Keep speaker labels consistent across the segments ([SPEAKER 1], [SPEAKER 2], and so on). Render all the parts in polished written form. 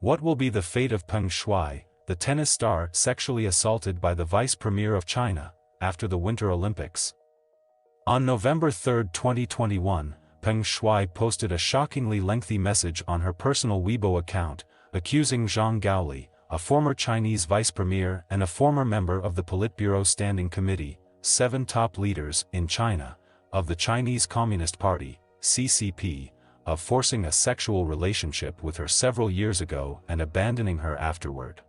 [SPEAKER 1] What will be the fate of PengShuai, the tennis star sexually assaulted by the vice premier of China, after the Winter Olympics? On November 3, 2021, PengShuai posted a shockingly lengthy message on her personal Weibo account, accusing Zhang Gaoli, a former Chinese vice premier and a former member of the Politburo Standing Committee, 7 top leaders in China, of the Chinese Communist Party, CCP, of forcing a sexual relationship with her several years ago and abandoning her afterward.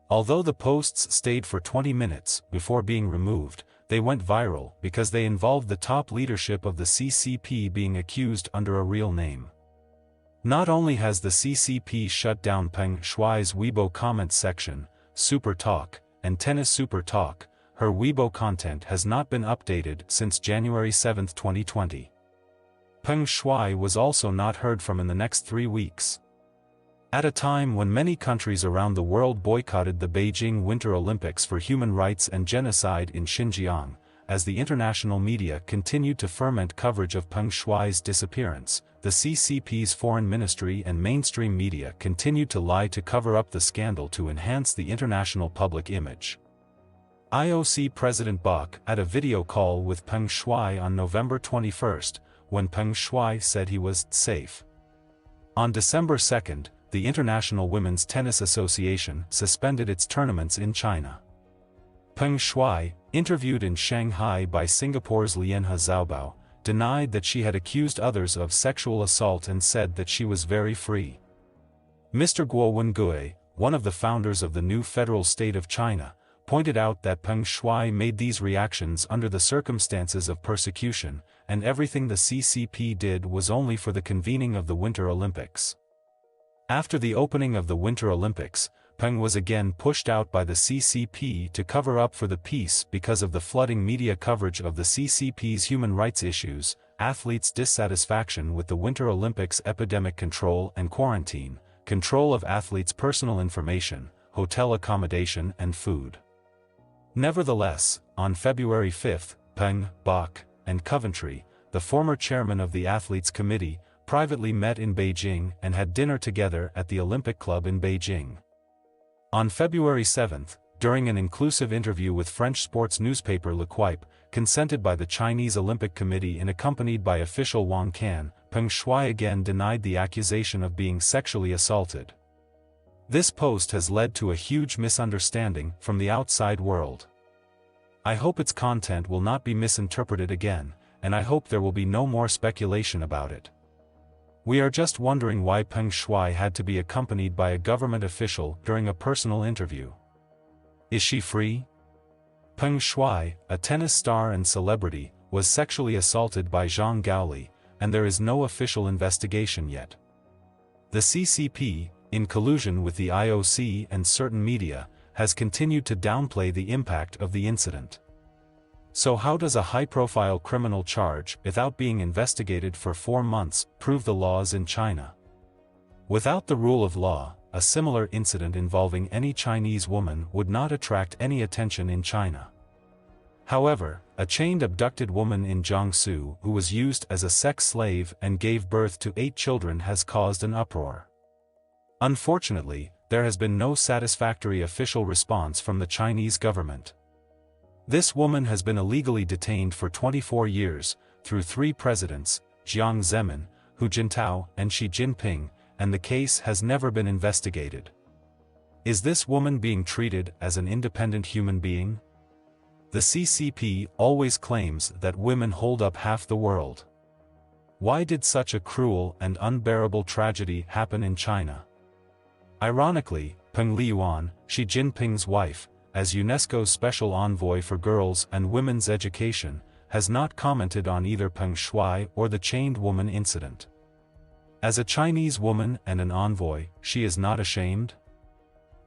[SPEAKER 1] Although the posts stayed for 20 minutes before being removed, they went viral because they involved the top leadership of the CCP being accused under a real name. Not only has the CCP shut down PengShuai's Weibo comment section, Super Talk, and Tennis Super Talk, her Weibo content has not been updated since January 7, 2020. PengShuai was also not heard from in the next 3 weeks. At a time when many countries around the world boycotted the Beijing Winter Olympics for human rights and genocide in Xinjiang, as the international media continued to ferment coverage of PengShuai's disappearance, the CCP's foreign ministry and mainstream media continued to lie to cover up the scandal to enhance the international public image. IOC President Bach had a video call with PengShuai on November 21, when PengShuai said he was safe. On December 2, the International Women's Tennis Association suspended its tournaments in China. PengShuai, interviewed in Shanghai by Singapore's Lianhe Xiaobao, denied that she had accused others of sexual assault and said that she was very free. Mr. Guo Wengui, one of the founders of the new federal state of China, pointed out that PengShuai made these reactions under the circumstances of persecution, and everything the CCP did was only for the convening of the Winter Olympics. After the opening of the Winter Olympics, Peng was again pushed out by the CCP to cover up for the peace because of the flooding media coverage of the CCP's human rights issues, athletes' dissatisfaction with the Winter Olympics epidemic control and quarantine, control of athletes' personal information, hotel accommodation and food. Nevertheless, on February 5, Peng, Bach, and Coventry, the former chairman of the Athletes Committee, privately met in Beijing and had dinner together at the Olympic Club in Beijing. On February 7, during an inclusive interview with French sports newspaper L'Equipe, consented by the Chinese Olympic Committee and accompanied by official Wang Can, PengShuai again denied the accusation of being sexually assaulted. This post has led to a huge misunderstanding from the outside world. I hope its content will not be misinterpreted again, and I hope there will be no more speculation about it. We are just wondering why PengShuai had to be accompanied by a government official during a personal interview. Is she free? PengShuai, a tennis star and celebrity, was sexually assaulted by Zhang Gaoli, and there is no official investigation yet. The CCP, in collusion with the IOC and certain media, has continued to downplay the impact of the incident. So how does a high-profile criminal charge, without being investigated for 4 months, prove the laws in China? Without the rule of law, a similar incident involving any Chinese woman would not attract any attention in China. However, a chained abducted woman in Jiangsu who was used as a sex slave and gave birth to 8 children has caused an uproar. Unfortunately, there has been no satisfactory official response from the Chinese government. This woman has been illegally detained for 24 years, through 3 presidents, Jiang Zemin, Hu Jintao, and Xi Jinping, and the case has never been investigated. Is this woman being treated as an independent human being? The CCP always claims that women hold up half the world. Why did such a cruel and unbearable tragedy happen in China? Ironically, Peng Liyuan, Xi Jinping's wife, as UNESCO's special envoy for girls and women's education, has not commented on either PengShuai or the chained woman incident. As a Chinese woman and an envoy, she is not ashamed?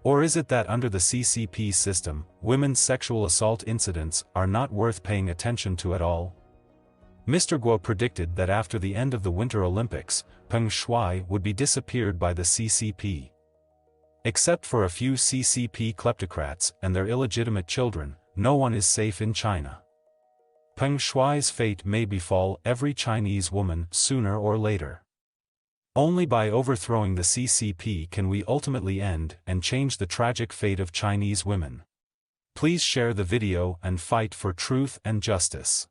[SPEAKER 1] Or is it that under the CCP system, women's sexual assault incidents are not worth paying attention to at all? Mr. Guo predicted that after the end of the Winter Olympics, PengShuai would be disappeared by the CCP. Except for a few CCP kleptocrats and their illegitimate children, no one is safe in China. PengShuai's fate may befall every Chinese woman sooner or later. Only by overthrowing the CCP can we ultimately end and change the tragic fate of Chinese women. Please share the video and fight for truth and justice.